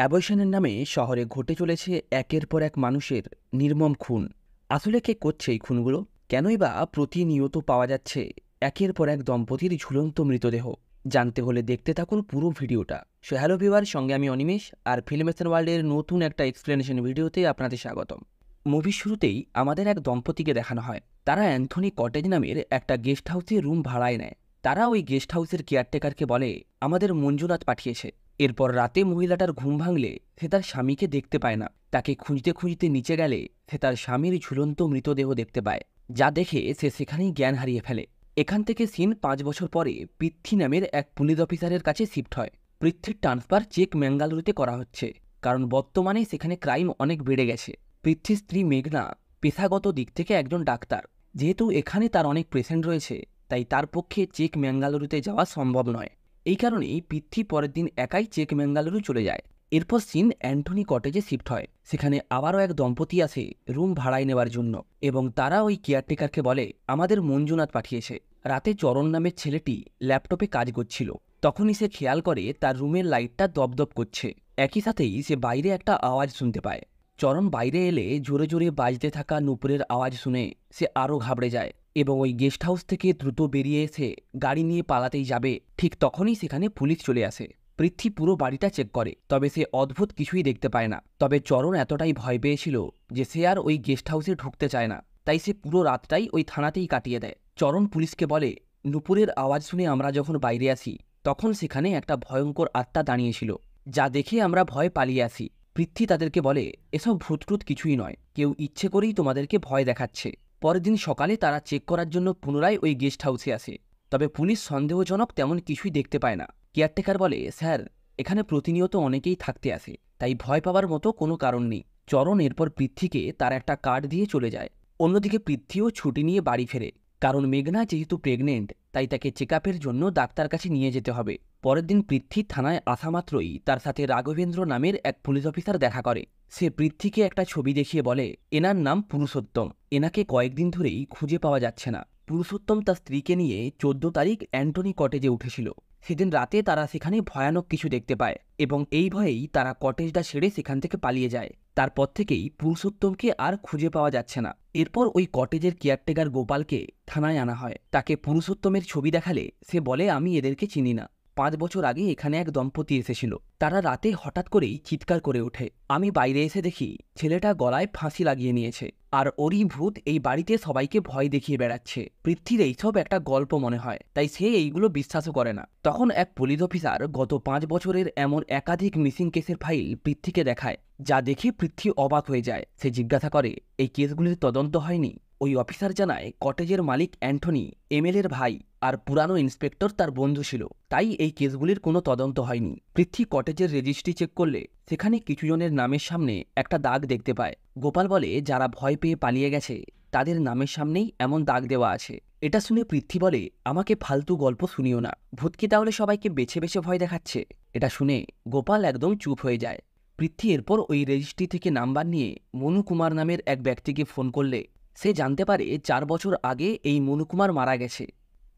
অ্যাবর্শনের নামে শহরে ঘটে চলেছে একের পর এক মানুষের নির্মম খুন। আসলে কে করছে এই খুনগুলো? কেনই বা প্রতিনিয়ত পাওয়া যাচ্ছে একের পর এক দম্পতির ঝুলন্ত মৃতদেহ? জানতে হলে দেখতে থাকুন পুরো ভিডিওটা। সো হ্যালো ভিউয়ার, সঙ্গে আমি অনিমেষ, আর ফিল্মেশন ওয়ার্ল্ডের নতুন একটা এক্সপ্লেনেশন ভিডিওতে আপনাদের স্বাগতম। মুভির শুরুতেই আমাদের এক দম্পতিকে দেখানো হয়। তারা অ্যান্থনি কটেজ নামের একটা গেস্ট হাউসে রুম ভাড়ায় নেয়। তারা ওই গেস্ট হাউসের কেয়ারটেকারকে বলে, আমাদের মঞ্জুনাথ পাঠিয়েছে। এরপর রাতে মহিলাটার ঘুম ভাঙলে সে তার স্বামীকে দেখতে পায় না। তাকে খুঁজতে খুঁজতে নিচে গেলে সে তার স্বামীর ঝুলন্ত মৃতদেহ দেখতে পায়, যা দেখে সে সেখানেই জ্ঞান হারিয়ে ফেলে। এখান থেকে সিন ৫ বছর পরে পৃথ্বী নামের এক পুলিশ অফিসারের কাছে শিফট হয়। পৃথ্বীর ট্রান্সফার চেক ম্যাঙ্গালুরুতে করা হচ্ছে, কারণ বর্তমানে সেখানে ক্রাইম অনেক বেড়ে গেছে। পৃথ্বীর স্ত্রী মেঘনা পেশাগত দিক থেকে একজন ডাক্তার। যেহেতু এখানে তার অনেক পেশেন্ট রয়েছে, তাই তার পক্ষে চেক ম্যাঙ্গালুরুতে যাওয়া সম্ভব নয়। এই কারণেই পৃথ্বী পরের দিন একাই চেক ম্যাঙ্গালুরু চলে যায়। এরপর সিন অ্যান্থনি কটেজে শিফট হয়। সেখানে আবারও এক দম্পতি আসে রুম ভাড়ায় নেওয়ার জন্য, এবং তারা ওই কেয়ারটেকারকে বলে, আমাদের মঞ্জুনাথ পাঠিয়েছে। রাতে চরণ নামের ছেলেটি ল্যাপটপে কাজ করছিল। তখনই সে খেয়াল করে তার রুমের লাইটটা দপদপ করছে। একই সাথেই সে বাইরে একটা আওয়াজ শুনতে পায়। চরণ বাইরে এলে জোরে জোরে বাজতে থাকা নূপুরের আওয়াজ শুনে সে আরও ঘাবড়ে যায় এবং ওই গেস্ট হাউস থেকে দ্রুত বেরিয়ে এসে গাড়ি নিয়ে পালাতেই যাবে। ঠিক তখনই সেখানে পুলিশ চলে আসে। পৃথ্বী পুরো বাড়িটা চেক করে, তবে সে অদ্ভুত কিছুই দেখতে পায় না। তবে চরণ এতটাই ভয় পেয়েছিল যে সে আর ওই গেস্ট হাউসে ঢুকতে চায় না, তাই সে পুরো রাতটাই ওই থানাতেই কাটিয়ে দেয়। চরণ পুলিশকে বলে, নূপুরের আওয়াজ শুনে আমরা যখন বাইরে আসি তখন সেখানে একটা ভয়ঙ্কর আত্মা দাঁড়িয়েছিল, যা দেখে আমরা ভয় পালিয়ে আসি। পৃথ্বী তাদেরকে বলে, এসব ভূতটুত কিছুই নয়, কেউ ইচ্ছে করেই তোমাদেরকে ভয় দেখাচ্ছে। পরের দিন সকালে তারা চেক করার জন্য পুনরায় ওই গেস্ট হাউসে আসে, তবে পুলিশ সন্দেহজনক তেমন কিছুই দেখতে পায় না। কেয়ারটেকার বলে, স্যার, এখানে প্রতিনিয়ত অনেকেই থাকতে আসে, তাই ভয় পাওয়ার মতো কোনো কারণ নেই। চরণ এরপর পৃথ্বীকে তার একটা কার্ড দিয়ে চলে যায়। অন্যদিকে পৃথ্বীও ছুটি নিয়ে বাড়ি ফেরে, কারণ মেঘনা যেহেতু প্রেগনেন্ট, তাই তাকে চেক আপের জন্য ডাক্তার কাছে নিয়ে যেতে হবে। পরের দিন পৃথ্বী থানায় আসা মাত্রই তার সাথে রাঘবেন্দ্র নামের এক পুলিশ অফিসার দেখা করে। সে পৃথ্বীকে একটা ছবি দেখিয়ে বলে, এনার নাম পুরুষোত্তম, এনাকে কয়েকদিন ধরেই খুঁজে পাওয়া যাচ্ছে না। পুরুষোত্তম তার স্ত্রীকে নিয়ে ১৪ তারিখ অ্যান্টনি কটেজে উঠেছিল। সেদিন রাতে তারা সেখানে ভয়ানক কিছু দেখতে পায় এবং এই ভয়েই তারা কটেজটা ছেড়ে সেখান থেকে পালিয়ে যায়। তারপর থেকেই পুরুষোত্তমকে আর খুঁজে পাওয়া যাচ্ছে না। এরপর ওই কটেজের কেয়ারটেকার গোপালকে থানায় আনা হয়। তাকে পুরুষোত্তমের ছবি দেখালে সে বলে, আমি এদেরকে চিনি না। ৫ বছর আগে এখানে এক দম্পতি এসেছিল। তারা রাতে হঠাৎ করেই চিৎকার করে ওঠে। আমি বাইরে এসে দেখি ছেলেটা গলায় ফাঁসি লাগিয়ে নিয়েছে, আর ওরই ভূত এই বাড়িতে সবাইকে ভয় দেখিয়ে বেড়াচ্ছে। পৃথ্বীর এইসব একটা গল্প মনে হয়, তাই সে এইগুলো বিশ্বাসও করে না। তখন এক পুলিশ অফিসার গত ৫ বছরের এমন একাধিক মিসিং কেসের ফাইল পৃথ্বীকে দেখায়, যা দেখে পৃথ্বী অবাক হয়ে যায়। সে জিজ্ঞাসা করে, এই কেসগুলির তদন্ত হয়নি? ওই অফিসার জানায়, কটেজের মালিক অ্যান্থনি এমএলএর ভাই, আর পুরানো ইন্সপেক্টর তার বন্ধু ছিল, তাই এই কেসগুলির কোনো তদন্ত হয়নি। পৃথ্বী কটেজের রেজিস্ট্রি চেক করলে সেখানে কিছু জনের নামের সামনে একটা দাগ দেখতে পায়। গোপাল বলে, যারা ভয় পেয়ে পালিয়ে গেছে তাদের নামের সামনেই এমন দাগ দেওয়া আছে। এটা শুনে পৃথ্বী বলে, আমাকে ফালতু গল্প শুনিও না, ভূতকি তাহলে সবাইকে বেছে বেছে ভয় দেখাচ্ছে? এটা শুনে গোপাল একদম চুপ হয়ে যায়। পৃথ্বী এরপর ওই রেজিস্ট্রি থেকে নাম্বার নিয়ে মনু কুমার নামের এক ব্যক্তিকে ফোন করলে সে জানতে পারে ৪ বছর আগে এই মনু কুমার মারা গেছে।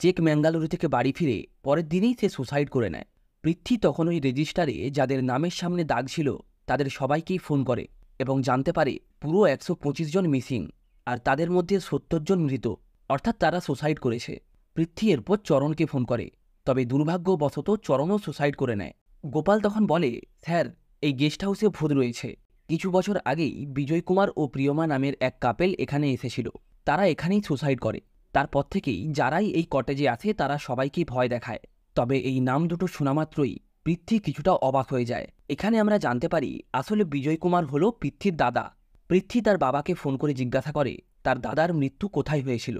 চেক ম্যাঙ্গালুরু থেকে বাড়ি ফিরে পরের দিনেই সে সুসাইড করে নেয়। পৃথ্বী তখন ওই রেজিস্টারে যাদের নামের সামনে দাগ ছিল তাদের সবাইকেই ফোন করে এবং জানতে পারে পুরো ১২৫ জন মিসিং, আর তাদের মধ্যে ৭০ জন মৃত, অর্থাৎ তারা সুসাইড করেছে। পৃথ্বী এরপর চরণকে ফোন করে, তবে দুর্ভাগ্যবশত চরণও সুসাইড করে নেয়। গোপাল তখন বলে, স্যার, এই গেস্ট হাউসে ভূত রয়েছে। কিছু বছর আগেই বিজয় কুমার ও প্রিয়মা নামের এক কাপেল এখানে এসেছিল। তারা এখানেই সুসাইড করে। তারপর থেকেই যারাই এই কটেজে আসে তারা সবাইকেই ভয় দেখায়। তবে এই নাম দুটো শোনা মাত্রই পৃথ্বী কিছুটা অবাক হয়ে যায়। এখানে আমরা জানতে পারি আসলে বিজয় কুমার হলো পৃথ্বীর দাদা। পৃথ্বী তার বাবাকে ফোন করে জিজ্ঞাসা করে তার দাদার মৃত্যু কোথায় হয়েছিল।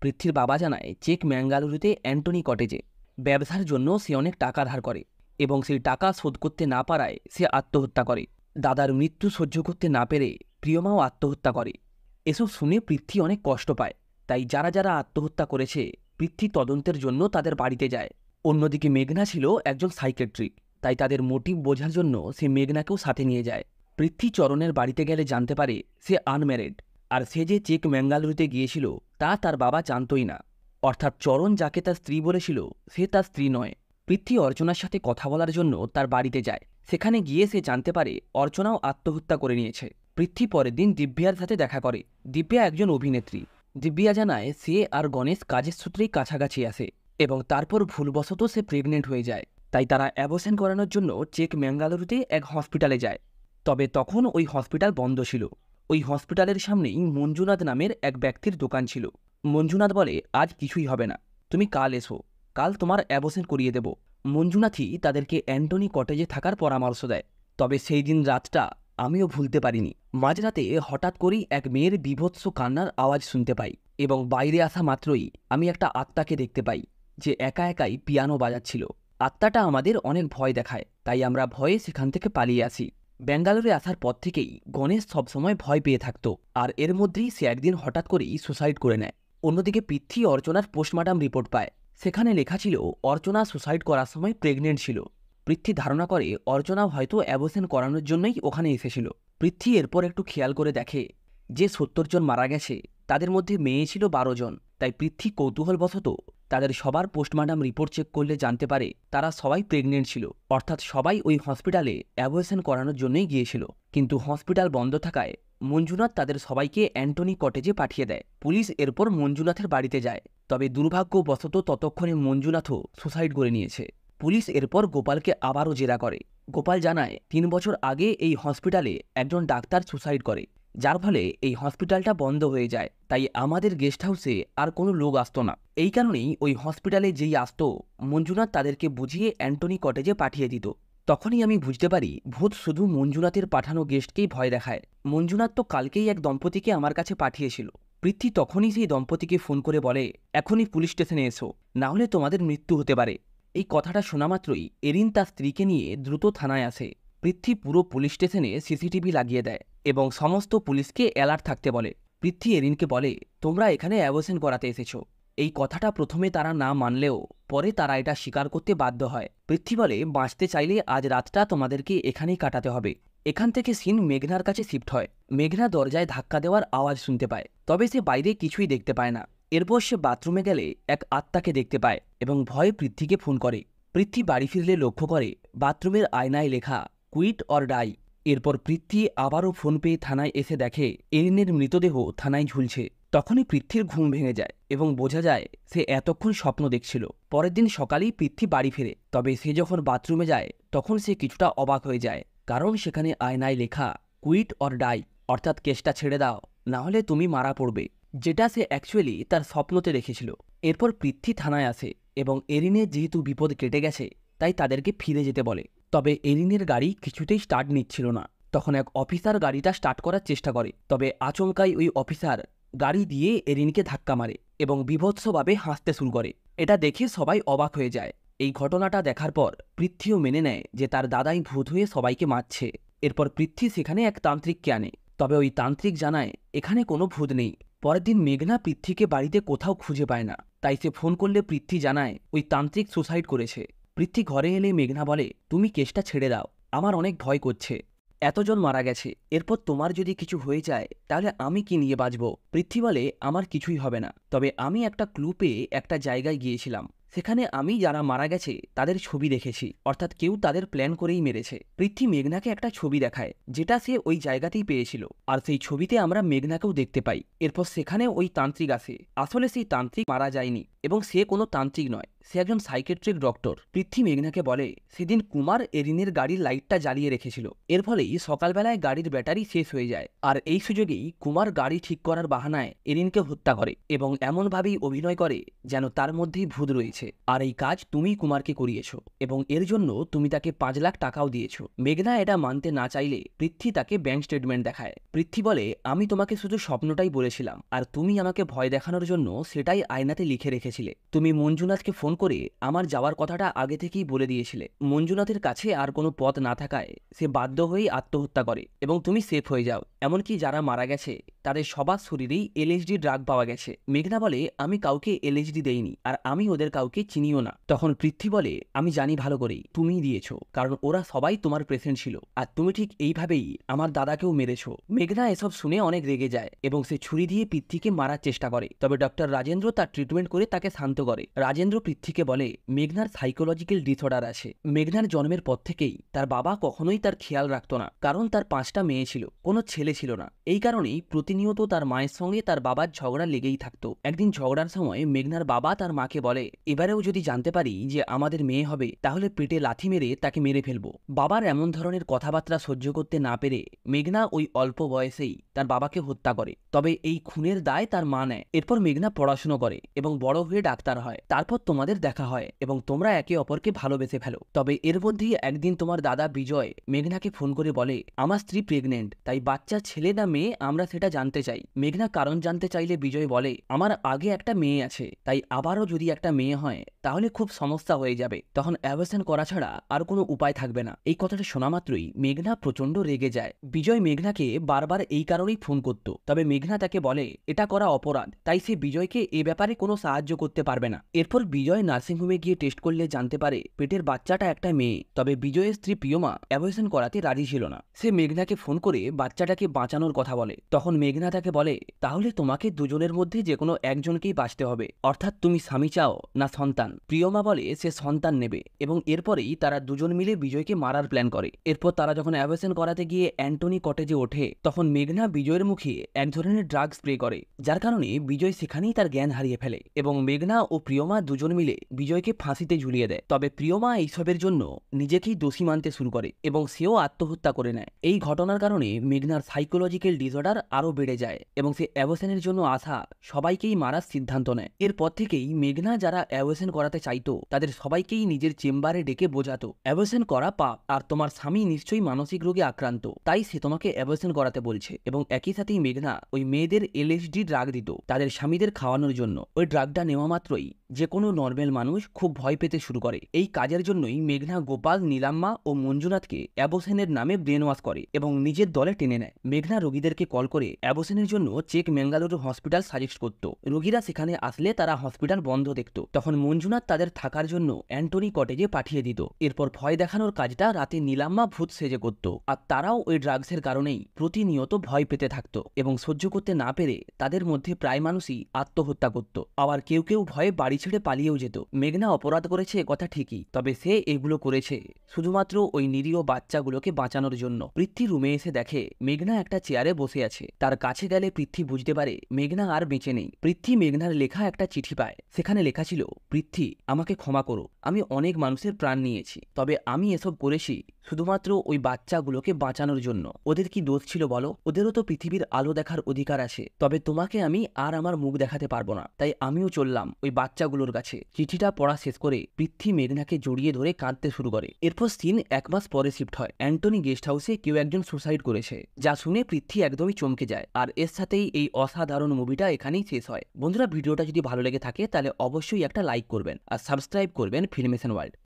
পৃথ্বীর বাবা জানায়, চেক ম্যাঙ্গালুরুতে অ্যান্টনি কটেজে। ব্যবসার জন্য সে অনেক টাকা ধার করে এবং সেই টাকা শোধ করতে না পারায় সে আত্মহত্যা করে। দাদার মৃত্যু সহ্য করতে না পেরে প্রিয়মাও আত্মহত্যা করে। এসব শুনে পৃথ্বী অনেক কষ্ট পায়, তাই যারা যারা আত্মহত্যা করেছে পৃথ্বী তদন্তের জন্য তাদের বাড়িতে যায়। অন্যদিকে মেঘনা ছিল একজন সাইকেট্রিক, তাই তাদের মোটিভ বোঝার জন্য সে মেঘনাকেও সাথে নিয়ে যায়। পৃথ্বী চরণের বাড়িতে গেলে জানতে পারে সে আনম্যারিড, আর সে যে চেক ম্যাঙ্গালুরুতে গিয়েছিল তা তার বাবা জানতই না। অর্থাৎ চরণ যাকে তার স্ত্রী বলেছিল সে তার স্ত্রী নয়। পৃথ্বী অর্চনার সাথে কথা বলার জন্য তার বাড়িতে যায়, সেখানে গিয়ে সে জানতে পারে অর্চনাও আত্মহত্যা করে নিয়েছে। পৃথ্বী পরের দিন দিব্যার সাথে দেখা করে। দিব্যা একজন অভিনেত্রী। দিব্যা জানায় সে আর গণেশ কাজের সূত্রেই কাছাকাছি আসে এবং তারপর ভুলবশত সে প্রেগনেন্ট হয়ে যায়। তাই তারা অ্যাবর্শন করানোর জন্য চেক ম্যাঙ্গালুরুতে এক হসপিটালে যায়। তবে তখন ওই হসপিটাল বন্ধ ছিল। ওই হসপিটালের সামনেই মঞ্জুনাথ নামের এক ব্যক্তির দোকান ছিল। মঞ্জুনাথ বলে, আজ কিছুই হবে না, তুমি কাল এসো, কাল তোমার অ্যাবর্শন করিয়ে দেব। মঞ্জুনাথই তাদেরকে অ্যান্টনি কটেজে থাকার পরামর্শ দেয়। তবে সেই দিন রাতটা আমিও ভুলতে পারিনি। মাঝরাতে হঠাৎ করেই এক মেয়ের বীভৎস কান্নার আওয়াজ শুনতে পাই এবং বাইরে আসা মাত্রই আমি একটা আত্মাকে দেখতে পাই যে একা একাই পিয়ানো বাজাচ্ছিল। আত্মাটা আমাদের অনেক ভয় দেখায়, তাই আমরা ভয়ে সেখান থেকে পালিয়ে আসি। ব্যাঙ্গালোরে আসার পর থেকেই গণেশ সবসময় ভয় পেয়ে থাকতো, আর এর মধ্যেই সে একদিন হঠাৎ করেই সুসাইড করে নেয়। অন্যদিকে পৃথ্বী অর্চনার পোস্টমর্টম রিপোর্ট পায়। সেখানে লেখা ছিল অর্চনা সুসাইড করার সময় প্রেগনেন্ট ছিল। পৃথ্বী ধারণা করে অর্চনা হয়তো অ্যাবর্শন করানোর জন্যই ওখানে এসেছিল। পৃথ্বী এরপর একটু খেয়াল করে দেখে যে ৭০ জন মারা গেছে তাদের মধ্যে মেয়ে ছিল ১২ জন। তাই পৃথ্বী কৌতূহলবশত তাদের সবার পোস্টমর্টম রিপোর্ট চেক করলে জানতে পারে তারা সবাই প্রেগনেন্ট ছিল, অর্থাৎ সবাই ওই হসপিটালে অ্যাবর্শন করানোর জন্যই গিয়েছিল। কিন্তু হসপিটাল বন্ধ থাকায় মঞ্জুনাথ তাদের সবাইকে অ্যান্টনি কটেজে পাঠিয়ে দেয়। পুলিশ এরপর মঞ্জুনাথের বাড়িতে যায়, তবে দুর্ভাগ্যবশত ততক্ষণে মঞ্জুনাথও সুসাইড করে নিয়েছে। পুলিশ এরপর গোপালকে আবারও জেরা করে। গোপাল জানায় ৩ বছর আগে এই হসপিটালে একজন ডাক্তার সুসাইড করে, যার ফলে এই হসপিটালটা বন্ধ হয়ে যায়। তাই আমাদের গেস্ট হাউসে আর কোনো লোক আসতো না। এই কারণেই ওই হসপিটালে যেই আসতো মঞ্জুনাথ তাদেরকে বুঝিয়ে অ্যান্টনি কটেজে পাঠিয়ে দিত। তখনই আমি বুঝতে পারি ভূত শুধু মঞ্জুনাথের পাঠানো গেস্টকেই ভয় দেখায়। মঞ্জুনাথ তো কালকেই এক দম্পতিকে আমার কাছে পাঠিয়েছিল। পৃথ্বী তখনই সেই দম্পতিকে ফোন করে বলে, এখনই পুলিশ স্টেশনে এসো, না হলে তোমাদের মৃত্যু হতে পারে। এই কথাটা শোনা মাত্রই এরিন তার স্ত্রীকে নিয়ে দ্রুত থানায় আসে। পৃথ্বী পুরো পুলিশ স্টেশনে সিসিটিভি লাগিয়ে দেয় এবং সমস্ত পুলিশকে অ্যালার্ট থাকতে বলে। পৃথ্বী এরিনকে বলে, তোমরা এখানে অ্যাবর্শন করাতে এসেছো। এই কথাটা প্রথমে তারা না মানলেও পরে তারা এটা স্বীকার করতে বাধ্য হয়। পৃথ্বী বলে, বাঁচতে চাইলে আজ রাতটা তোমাদেরকে এখানেই কাটাতে হবে। এখান থেকে সিন মেঘনার কাছে শিফট হয়। মেঘনা দরজায় ধাক্কা দেওয়ার আওয়াজ শুনতে পায়, তবে সে বাইরে কিছুই দেখতে পায় না। এরপর সে বাথরুমে গেলে এক আত্মাকে দেখতে পায় এবং ভয়ে পৃথ্বীকে ফোন করে। পৃথ্বী বাড়ি ফিরলে লক্ষ্য করে বাথরুমের আয়নায় লেখা কুইট অর ডাই। এরপর পৃথ্বী আবারও ফোন পেয়ে থানায় এসে দেখে এরিনের মৃতদেহ থানায় ঝুলছে। তখনই পৃথ্বীর ঘুম ভেঙে যায় এবং বোঝা যায় সে এতক্ষণ স্বপ্ন দেখছিল। পরের দিন সকালেই পৃথ্বী বাড়ি ফেরে, তবে সে যখন বাথরুমে যায় তখন সে কিছুটা অবাক হয়ে যায়, কারণ সেখানে আয়নায় লেখা কুইট অর ডাই, অর্থাৎ কেসটা ছেড়ে দাও, না হলে তুমি মারা পড়বে, যেটা সে অ্যাকচুয়ালি তার স্বপ্নতে রেখেছিল। এরপর পৃথ্বী থানায় আসে এবং এরিনের যেহেতু বিপদ কেটে গেছে তাই তাদেরকে ফিরে যেতে বলে। তবে এরিনের গাড়ি কিছুতেই স্টার্ট নিচ্ছিল না। তখন এক অফিসার গাড়িটা স্টার্ট করার চেষ্টা করে, তবে আচমকাই ওই অফিসার গাড়ি দিয়ে এরিনকে ধাক্কা মারে এবং বীভৎসভাবে হাসতে শুরু করে। এটা দেখে সবাই অবাক হয়ে যায়। এই ঘটনাটা দেখার পর পৃথ্বীও মেনে নেয় যে তার দাদাই ভূত হয়ে সবাইকে মারছে। এরপর পৃথ্বী সেখানে এক তান্ত্রিককে আনে, তবে ওই তান্ত্রিক জানায় এখানে কোনো ভূত নেই। পরের দিন মেঘনা পৃথ্বীকে বাড়িতে কোথাও খুঁজে পায় না, তাই সে ফোন করলে পৃথ্বী জানায় ওই তান্ত্রিক সুসাইড করেছে। পৃথ্বী ঘরে এলে মেঘনা বলে, তুমি কেসটা ছেড়ে দাও, আমার অনেক ভয় করছে, এতজন মারা গেছে, এরপর তোমার যদি কিছু হয়ে যায় তাহলে আমি কি নিয়ে বাঁচব। পৃথ্বী বলে, আমার কিছুই হবে না, তবে আমি একটা ক্লু পেয়ে একটা জায়গায় গিয়েছিলাম, সেখানে আমি যারা মারা গেছে তাদের ছবি দেখেছি, অর্থাৎ কেউ তাদের প্ল্যান করেই মেরেছে। পৃথ্বী মেঘনাকে একটা ছবি দেখায় যেটা সে ওই জায়গাতেই পেয়েছিল, আর সেই ছবিতে আমরা মেঘনাকেও দেখতে পাই। এরপর সেখানে ওই তান্ত্রিক আসে। আসলে সেই তান্ত্রিক মারা যায়নি এবং সে কোনো তান্ত্রিক নয়, সে একজন সাইকেট্রিক ডক্টর। পৃথ্বী মেঘনাকে বলে সেদিন কুমার এরিনের গাড়ির লাইটটা জ্বালিয়ে রেখেছিল, এর ফলেই সকালবেলায় গাড়ির ব্যাটারি শেষ হয়ে যায়। আর এই সুযোগেই কুমার গাড়ি ঠিক করার বাহানায় এরিনকে হত্যা করে এবং এমনভাবেই অভিনয় করে যেন তার মধ্যেই ভূত রয়েছে। আর এই কাজ তুমি কুমারকে করিয়েছো এবং এর জন্য তুমি তাকে ৫ লাখ টাকাও দিয়েছো। মেঘনা এটা মানতে না চাইলে পৃথ্বী তাকে ব্যাংক স্টেটমেন্ট দেখায়। পৃথ্বী বলে, আমি তোমাকে শুধু স্বপ্নটাই বলেছিলাম, আর তুমি আমাকে ভয় দেখানোর জন্য সেটাই আয়নাতে লিখে রেখেছিলে। তুমি মঞ্জুনাথকে ফোন করে আমার যাওয়ার কথাটা আগে থেকেই বলে দিয়েছিলে। মঞ্জুনাথের কাছে আর কোনো পথ না থাকায় সে বাধ্য হয়েই আত্মহত্যা করে এবং তুমি সেফ হয়ে যাও। এমনকি যারা মারা গেছে তাদের সবার শরীরেই এলএসডি ড্রাগ পাওয়া গেছে। মেঘনা বলে, আমি কাউকে এলএসডি দেইনি, আর আমি ওদের কাউকে চিনিও না। তখন পৃথ্বী বলে, আমি জানি ভালো করেই তুমিই দিয়েছো, কারণ ওরা সবাই তোমার পেশেন্ট ছিল, আর তুমি ঠিক এইভাবেই আমার দাদাকেও মেরেছো। মেঘনা এসব শুনে অনেক রেগে যায় এবং সে ছুরি দিয়ে পৃথ্বীকে মারার চেষ্টা করে। তবে ডক্টর রাজেন্দ্র তার ট্রিটমেন্ট করে তাকে শান্ত করে। রাজেন্দ্র পৃথ্বীকে বলে, মেঘনার সাইকোলজিক্যাল ডিসঅর্ডার আছে। মেঘনার জন্মের পর থেকেই তার বাবা কখনোই তার খেয়াল রাখতো না, কারণ তার 5টা মেয়ে ছিল, কোনো ছেলে ছিল না। এই কারণেই প্রতিনিয়ত তার মায়ের সঙ্গে তার বাবার ঝগড়া লেগেই থাকতো। একদিন ঝগড়ার সময় মেঘনার বাবা তার মাকে বলে, এবারেও যদি জানতে পারি যে আমাদের মেয়ে হবে, তাহলে পেটে লাথি মেরে তাকে মেরে ফেলবো। বাবার এমন ধরনের কথাবার্তা সহ্য করতে না পেরে মেঘনা ওই অল্প বয়সেই তার বাবাকে হত্যা করে। তবে এই খুনের দায় তার মা নেয়। এরপর মেঘনা পড়াশুনো করে এবং বড় হয়ে ডাক্তার হয়। তারপর তোমাদের দেখা হয় এবং তোমরা একে অপরকে ভালোবেসে ফেলো। তবে এর মধ্যেই একদিন তোমার দাদা বিজয় মেঘনাকে ফোন করে বলে, আমার স্ত্রী প্রেগনেন্ট, তাই বাচ্চা ছেলে না মেয়ে আমরা সেটা জানতে চাই। মেঘনা কারণ জানতে চাইলে বিজয় বলে, আমার আগে একটা মেয়ে আছে, তাই আবারও যদি একটা মেয়ে হয় তাহলে খুব সমস্যা হয়ে যাবে, তখন অ্যাবর্শন করা ছাড়া আর কোনো উপায় থাকবে না। এই কথাটা শোনা মাত্রই মেঘনা প্রচন্ড রেগে যায়। বিজয় মেঘনাকে বারবার এই কারণেই ফোন করত, তবে মেঘনা তাকে বলে এটা করা অপরাধ, তাই সে বিজয়কে এ ব্যাপারে কোনো সাহায্য করতে পারবে না। এরপর বিজয় নার্সিংহোমে গিয়ে টেস্ট করলে জানতে পারে পেটের বাচ্চাটা একটা মেয়ে। তবে বিজয়ের স্ত্রী প্রিয়মা অ্যাবর্শন করাতে রাজি ছিল না। সে মেঘনাকে ফোন করে বাচ্চাটাকে বাঁচানোর কথা বলে। তখন মেঘনা তাকে বলে, তাহলে তোমাকে দুজনের মধ্যে যে কোনো একজনকেই বাঁচতে হবে, অর্থাৎ তুমি স্বামী চাও না সন্তান। প্রিয়মা বলে সে সন্তান নেবে এবং এরপরেই তারা দুজন মিলে বিজয়কে মারার প্ল্যান করে। এরপর তারা যখন অ্যাবর্শন করাতে গিয়ে অ্যান্টনি কটেজে ওঠে, তখন মেঘনা বিজয়ের মুখে এক ধরনের ড্রাগ স্প্রে করে, যার কারণে বিজয় সেখানেই তার জ্ঞান হারিয়ে ফেলে এবং মেঘনা ও প্রিয়মা দুজন মিলে বিজয়কে ফাঁসিতে ঝুলিয়ে দেয়। তবে প্রিয়মা এইসবের জন্য নিজেকেই দোষী মানতে শুরু করে এবং সেও আত্মহত্যা করে নেয়। এই ঘটনার কারণে মেঘনার সাইকোলজিক্যাল ডিসঅর্ডার আরও বেড়ে যায় এবং সে অ্যাবর্শনের জন্য আসা সবাইকেই মারার সিদ্ধান্ত নেয়। এরপর থেকেই মেঘনা যারা অ্যাবর্শন করাতে চাইতো তাদের সবাইকেই নিজের চেম্বারে ডেকে বোঝাতো, অ্যাবর্শন করা পাপ, আর তোমার স্বামী নিশ্চয়ই মানসিক রোগে আক্রান্ত, তাই সে তোমাকে অ্যাবর্শন করাতে বলছে। এবং একই সাথেই মেঘনা ওই মেয়েদের এলএসডি ড্রাগ দিত তাদের স্বামীদের খাওয়ানোর জন্য। ওই ড্রাগটা নেওয়া মাত্রই যে কোনো নর্মাল মানুষ খুব ভয় পেতে শুরু করে। এই কাজের জন্যই মেঘনা গোপাল, নীলাম্মা ও মঞ্জুনাথকে অ্যাবর্শনের নামে ব্রেন ওয়াশ করে এবং নিজের দলে টেনে নেয়। মেঘনা রোগীদেরকে কল করে অ্যাবর্শনের জন্য চেক ম্যাঙ্গালুরু হসপিটাল সাজেস্ট করত। রোগীরা সেখানে আসলে তারা হসপিটাল বন্ধ দেখত। তখন মঞ্জুনাথ তাদের থাকার জন্য অ্যান্টনি কটেজে পাঠিয়ে দিত। এরপর ভয় দেখানোর কাজটা রাতে নীলাম্মা ভূত সেজে করত, আর তারাও ওই ড্রাগসের কারণেই প্রতিনিয়ত ভয় পেতে থাকতো এবং সহ্য করতে না পেরে তাদের মধ্যে প্রায় মানুষই আত্মহত্যা করত। আবার কেউ কেউ ভয়ে বাড়ি ছেড়ে পালিয়েও যেত। মেঘনা অপরাধ করেছে কথা ঠিকই, তবে সে এগুলো করেছে শুধুমাত্র ওই নিরীহ বাচ্চাগুলোকে বাঁচানোর জন্য। পৃথ্বী রুমে এসে দেখে মেঘনা একটা চেয়ারে বসে আছে। তার কাছে গেলে পৃথ্বী বুঝতে পারে মেঘনা আর বেঁচে নেই। পৃথ্বী মেঘনার লেখা একটা চিঠি পায়। সেখানে লেখা ছিল, পৃথ্বী আমাকে ক্ষমা করো, আমি অনেক মানুষের প্রাণ নিয়েছি, তবে আমি এসব করেছি শুধুমাত্র ওই বাচ্চাগুলোকে বাঁচানোর জন্য। ওদের কি দোষ ছিল বলো? ওদেরও তো পৃথিবীর আলো দেখার অধিকার আছে। তবে তোমাকে আমি আর আমার মুখ দেখাতে পারবো না, তাই আমিও চললাম ওই বাচ্চাগুলোর কাছে। চিঠিটা পড়া শেষ করে পৃথ্বী মেঘনাকে জড়িয়ে ধরে কাঁদতে শুরু করে। এরপর সিন 1 মাস পরে শিফট হয়। অ্যান্টনি গেস্ট হাউসে কেউ একজন সুসাইড করেছে, যা শুনে পৃথ্বী একদমই চমকে যায়। আর এর সাথেই এই অসাধারণ মুভিটা এখানেই শেষ হয়। বন্ধুরা, ভিডিওটা যদি ভালো লেগে থাকে তাহলে অবশ্যই একটা লাইক করবেন আর সাবস্ক্রাইব করবেন ফিল্মেশন ওয়ার্ল্ড।